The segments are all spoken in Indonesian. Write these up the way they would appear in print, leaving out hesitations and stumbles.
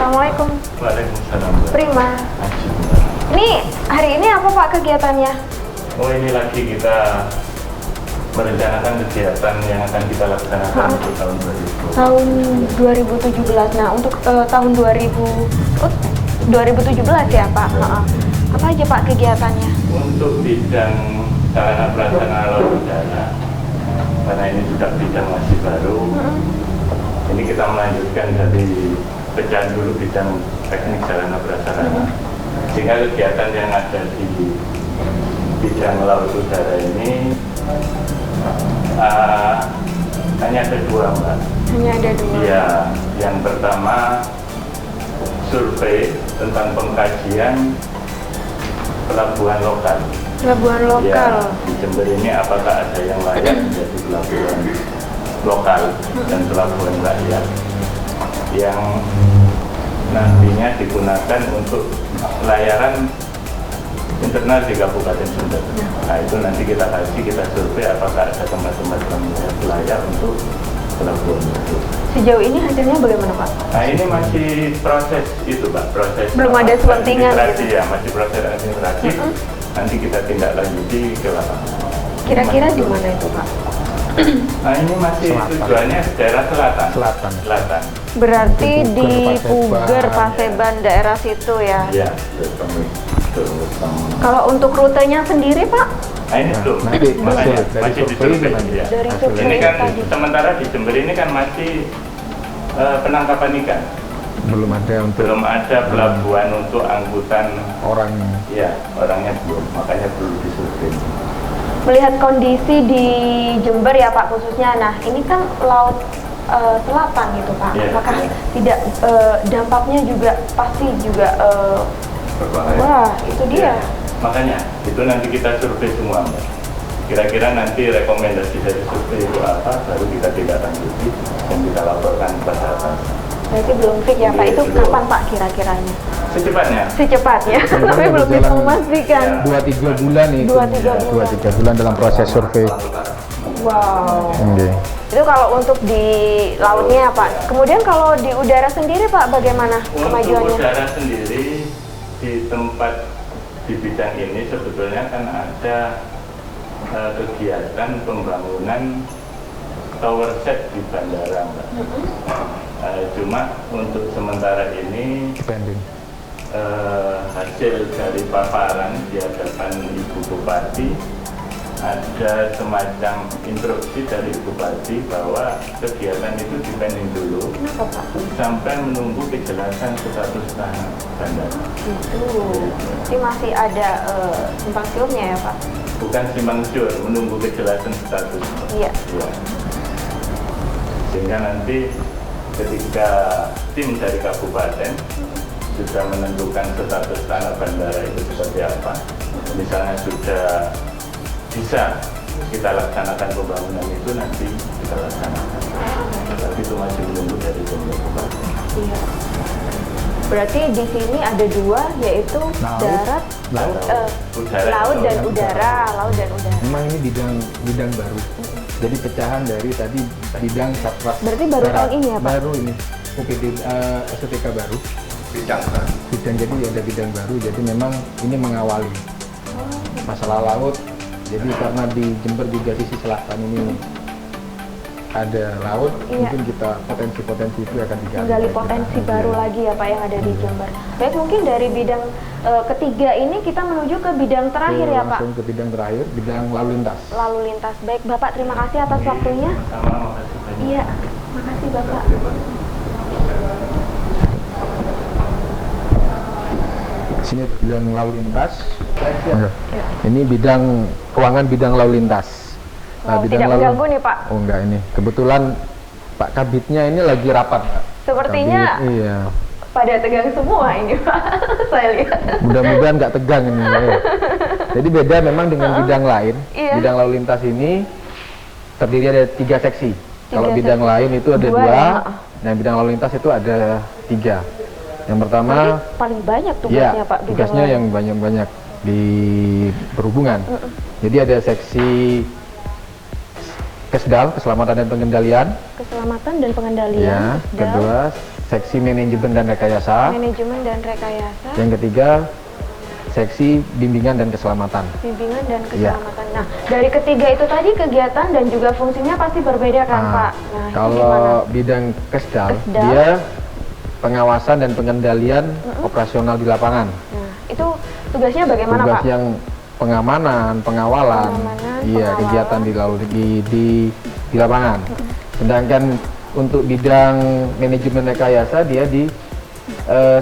Assalamualaikum. Waalaikumsalam. Prima. Ini hari ini apa Pak kegiatannya? Oh, ini lagi kita merencanakan kegiatan yang akan kita laksanakan untuk tahun 2020. Tahun 2017. Nah, untuk tahun 2017 ya Pak. Apa aja Pak kegiatannya? Untuk bidang sarana prasarana laut udara, karena ini juga bidang masih baru, ini kita melanjutkan dari pecahan dulu bidang teknik sarana prasarana, sehingga kegiatan yang ada di bidang laut udara ini hanya ada dua, Mbak. Hanya ada dua. Iya, yang pertama survei tentang pengkajian pelabuhan lokal. Pelabuhan lokal. Ya, di Jember ini apakah ada yang layak menjadi pelabuhan lokal dan pelabuhan rakyat yang nantinya digunakan untuk layaran internal di Kabupaten Jember. Nah, itu nanti kita kaji, kita survei apakah ada tempat-tempat yang layak untuk pelabuhan itu. Sejauh ini hasilnya bagaimana Pak? Nah, ini masih proses itu, Pak, proses Belum ada selentingan administrasi gitu? ya, masih proses administrasi. Nanti kita tindak lanjuti ke lapangan. Kira-kira di mana itu Pak? Nah, ini masih tujuannya daerah selatan. Selatan. Berarti di Puger, Paseban, Paseban, daerah situ ya? Ya, betul. Kalau untuk rutenya sendiri Pak? Nah, ini belum. Nanti Makanya dari masih survei disurvei. nanti. Ya. Dari Hasilnya. survei Ini kan tadi. sementara di Jember ini kan masih penangkapan ikan. Belum ada untuk Belum ada pelabuhan untuk angkutan orang. ya, orangnya belum. Makanya perlu disurvei. Melihat kondisi di Jember ya Pak khususnya, nah ini kan laut selatan gitu Pak. Iya. Apakah tidak dampaknya juga pasti juga Berbahaya. wah itu dia. Ya, makanya itu nanti kita survei semua, Mbak. Kira-kira nanti rekomendasi dari survei itu apa, baru kita tidak lanjuti dan kita laporkan kepada atas. Berarti belum fix ya Pak. Iya, Itu belum. kapan Pak kira-kiranya? Secepatnya. Secepatnya, Sebenarnya tapi belum bisa berjalan memastikan. 2-3 bulan itu. 2-3 bulan. 2-3 bulan dalam proses survei. Wow. Oke. Itu kalau untuk di lautnya Pak. Kemudian kalau di udara sendiri Pak bagaimana Untuk kemajuannya? udara sendiri di tempat di bidang ini sebetulnya kan ada kegiatan pembangunan tower set di bandara, Mbak. Cuma untuk sementara ini Depending. hasil dari paparan di hadapan Ibu Bupati ada semacam instruksi dari Ibu Bupati bahwa kegiatan itu dipending dulu Kenapa Pak? sampai menunggu kejelasan status tanah bandara. Itu. Ini masih ada simpang siurnya ya Pak? Bukan simpang siur, menunggu kejelasan status. Iya. Ya. Sehingga nanti ketika tim dari kabupaten sudah menentukan status tanah bandara itu seperti apa, misalnya sudah bisa kita laksanakan pembangunan itu, nanti kita laksanakan. Tapi itu masih menunggu dari kabupaten. Iya. Berarti di sini ada dua, yaitu darat, laut. laut dan udara, laut dan udara. Memang ini bidang baru. Jadi pecahan dari tadi bidang satgas. Berarti baru darat. tahun ini ya, Pak? Baru ini. UPD STK baru. Bidang Bidang jadi ada bidang baru. Jadi memang ini mengawali masalah laut. Jadi karena di Jember juga sisi selatan ini ada laut, Iya. mungkin kita potensi-potensi itu akan digali. Menggali potensi baru lagi ya Pak yang ada di Jember. Baik, mungkin dari bidang ketiga ini kita menuju ke bidang terakhir ya Pak. Langsung ke bidang terakhir, bidang lalu lintas. Lalu lintas. Baik Bapak, terima kasih atas waktunya. sama, makasih banyak. Iya, makasih Bapak. Sini bidang lalu lintas. Ini bidang ruangan bidang lalu lintas. Wow, tidak mengganggu nih Pak. Oh enggak, ini kebetulan Pak Kabitnya ini lagi rapat, Pak. Sepertinya Kabit, iya. pada tegang semua ini Pak. Saya lihat. Mudah-mudahan nggak tegang ini. Ya. Jadi beda memang dengan bidang lain. Iya. Bidang lalu lintas ini terdiri ada 3 seksi. Kalau Tiga bidang seksi. lain itu ada Dua 2, ya. nah bidang lalu lintas itu ada 3. Yang pertama, Berarti paling banyak tugasnya ya, Pak. bidang tugasnya lain. yang banyak-banyak di perhubungan. Jadi ada seksi KESDAL, keselamatan dan pengendalian. Keselamatan dan pengendalian. Ya, SDAL. kedua seksi manajemen dan rekayasa. Manajemen dan rekayasa. Yang ketiga, seksi bimbingan dan keselamatan. Bimbingan dan Iya. keselamatan. Nah, dari ketiga itu tadi kegiatan dan juga fungsinya pasti berbeda kan, Pak? Nah, itu kalau gimana? bidang Kesdal, Kesdal. dia pengawasan dan pengendalian operasional di lapangan. Nah, itu tugasnya bagaimana, Tugas Pak? yang pengamanan, pengawalan, Pengamanan, iya, pengawalan. kegiatan di lapangan. Sedangkan untuk bidang manajemen rekayasa, dia di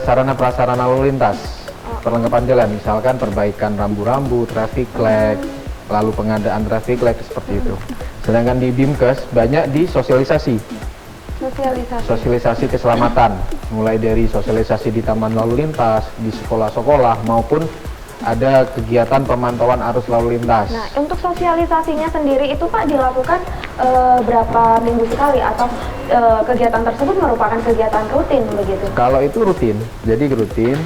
sarana prasarana lalu lintas, perlengkapan jalan, misalkan perbaikan rambu-rambu, traffic light, lalu pengadaan traffic light seperti itu. Sedangkan di BIMKes banyak di sosialisasi. Sosialisasi keselamatan, mulai dari sosialisasi di taman lalu lintas, di sekolah-sekolah, maupun ada kegiatan pemantauan arus lalu lintas. Nah, untuk sosialisasinya sendiri itu Pak dilakukan berapa minggu sekali atau kegiatan tersebut merupakan kegiatan rutin begitu? Kalau itu rutin, jadi rutin.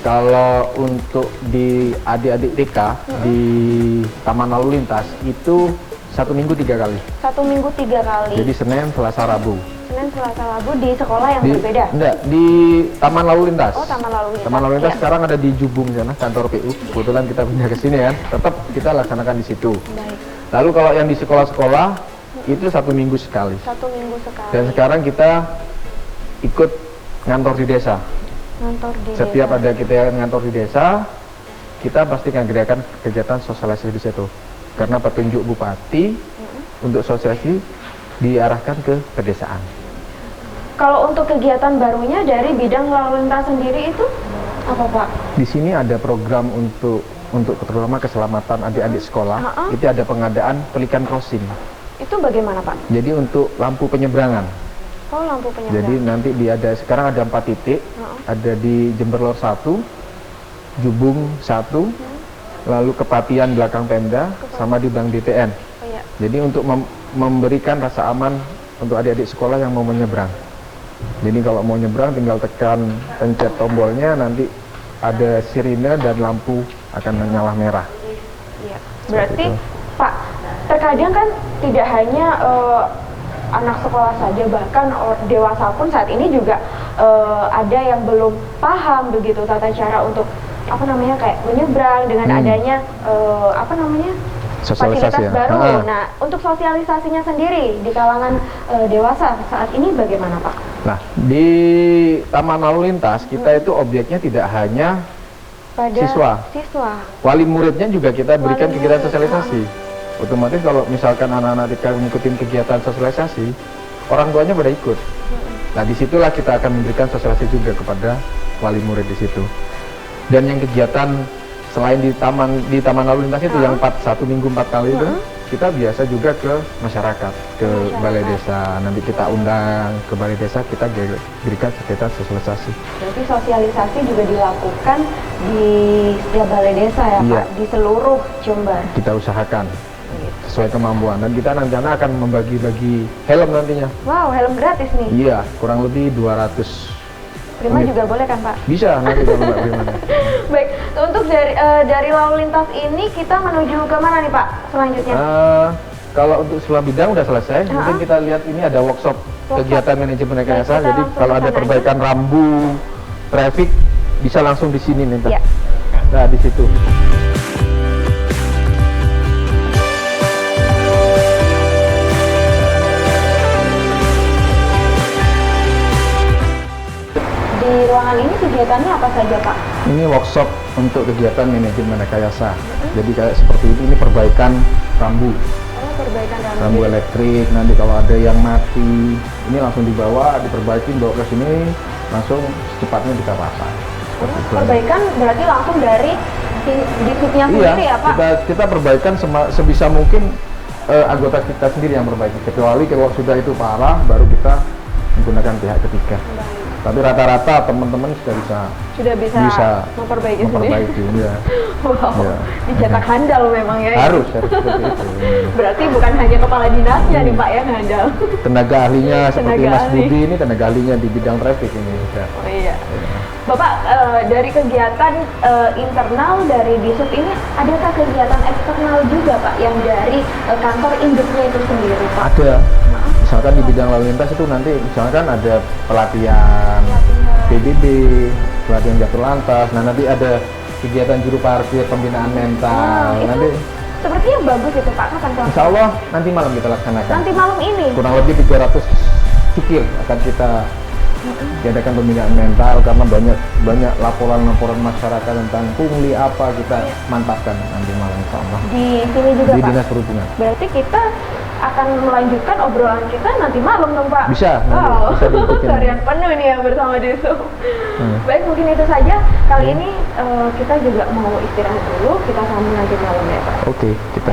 Kalau untuk di adik-adik TK di taman lalu lintas itu 1 minggu 3 kali. 1 minggu 3 kali. Jadi Senin, Selasa, Rabu. Senin, Selasa, Rabu di sekolah yang berbeda? Enggak, di taman lalu lintas. Oh, taman lalu lintas. Taman lalu lintas Iya. sekarang ada di Jubung sana, kantor PU. Kebetulan kita pindah ke sini kan, tetap kita laksanakan di situ. Baik. Lalu kalau yang di sekolah-sekolah itu 1 minggu sekali. 1 minggu sekali. Dan sekarang kita ikut ngantor di desa. Ngantor di Setiap desa. ada kita ngantor di desa, kita pasti ngadakan kegiatan sosialisasi di situ. Karena petunjuk bupati untuk sosialisasi diarahkan ke pedesaan. Kalau untuk kegiatan barunya dari bidang lalu lintas sendiri itu apa, Pak? Di sini ada program untuk terutama keselamatan adik-adik sekolah. Itu ada pengadaan pelikan crossing. Itu bagaimana, Pak? Jadi untuk lampu penyeberangan. Oh, lampu penyeberang. Jadi nanti sekarang ada 4 titik. Ada di Jember Lor 1, Jubung 1, lalu Kepatian belakang Pemda, sama di Bank DTN. Oh, iya. Jadi untuk memberikan rasa aman untuk adik-adik sekolah yang mau menyeberang. Jadi kalau mau nyebrang tinggal pencet tombolnya, nanti ada sirine dan lampu akan menyala merah. Iya. Berarti, itu. Pak, terkadang kan tidak hanya anak sekolah saja, bahkan dewasa pun saat ini juga ada yang belum paham begitu tata cara untuk kayak menyeberang dengan adanya Sosialisasi fasilitas ya. baru. Nah, untuk sosialisasinya sendiri di kalangan dewasa saat ini bagaimana, Pak? Nah, di Taman Lalu Lintas kita itu objeknya tidak hanya Pada siswa. Wali muridnya juga kita berikan Wali kegiatan murid, sosialisasi. Otomatis kalau misalkan anak-anak kita mengikuti kegiatan sosialisasi, orang tuanya pada ikut. Nah, disitulah kita akan memberikan sosialisasi juga kepada wali murid di situ. Dan yang kegiatan selain di taman lalu lintas itu yang 1 minggu 4 kali itu, kita biasa juga ke masyarakat, ke balai desa. Nanti kita undang ke balai desa, kita berikan kegiatan sosialisasi. Berarti sosialisasi juga dilakukan di setiap balai desa ya, Iya. Pak, di seluruh Jember. Kita usahakan sesuai kemampuan, dan kita rencana akan membagi-bagi helm nantinya. Wow, helm gratis nih. Iya, kurang lebih 200. Prima Oke. juga boleh kan, Pak? Bisa nanti kalau Mbak Prima. Baik, untuk dari lalu lintas ini kita menuju ke mana nih, Pak? Selanjutnya? Kalau untuk sebelah bidang udah selesai, mungkin kita lihat ini ada workshop kegiatan manajemen rekayasa. kita Jadi langsung kalau ke ada sana perbaikan rambu, traffic, bisa langsung di sini nih. Iya. Nah, di situ. Di ruangan ini kegiatannya apa saja, Pak? Ini workshop untuk kegiatan manajemen rekayasa. Jadi kayak seperti ini perbaikan rambu. Oh, perbaikan Rambu elektrik, nanti kalau ada yang mati, ini langsung dibawa, diperbaikin, bawa ke sini, langsung secepatnya kita pasang. Seperti itu. Perbaikan berarti langsung dari di sudnya sendiri ya, Pak? kita perbaikan sebisa mungkin anggota kita sendiri yang perbaiki. Kecuali kalau sudah itu parah, baru kita menggunakan pihak ketiga. Tapi rata-rata teman-teman Sudah bisa memperbaiki sendiri. Ya. Wow, Ya. dicetak handal memang ya. Harus seperti itu. Berarti bukan hanya kepala dinasnya nih, Pak, yang handal. Tenaga ahlinya seperti Tenaga Mas ahli. Budi ini tenaga ahlinya di bidang traffic ini. Ya. Oh iya. Bapak, dari kegiatan internal dari Disub ini, adakah kegiatan eksternal juga, Pak, yang dari kantor induknya itu sendiri, Pak? Ada. misalkan di bidang lalu lintas itu nanti misalkan ada pelatihan PBB, pelatihan jatuh lantas. Nah nanti ada kegiatan juru parkir, pembinaan mental. Itu Nanti sepertinya bagus itu Pak, kapan Insya Allah nanti malam kita laksanakan. Nanti malam ini. Kurang lebih 300 sikil akan kita diadakan pembinaan mental karena banyak laporan masyarakat tentang pungli apa kita mantapkan nanti malam Insya Allah. Di sini juga Di Pak. Dinas Perhubungan. Berarti kita akan melanjutkan obrolan kita nanti malam dong Pak. Bisa, nanti Wow, bisa diikutin. seharian penuh nih ya bersama di Zoom. Baik, mungkin itu saja. Kali ini kita juga mau istirahat dulu. Kita sambung nanti malam ya Pak. Oke, kita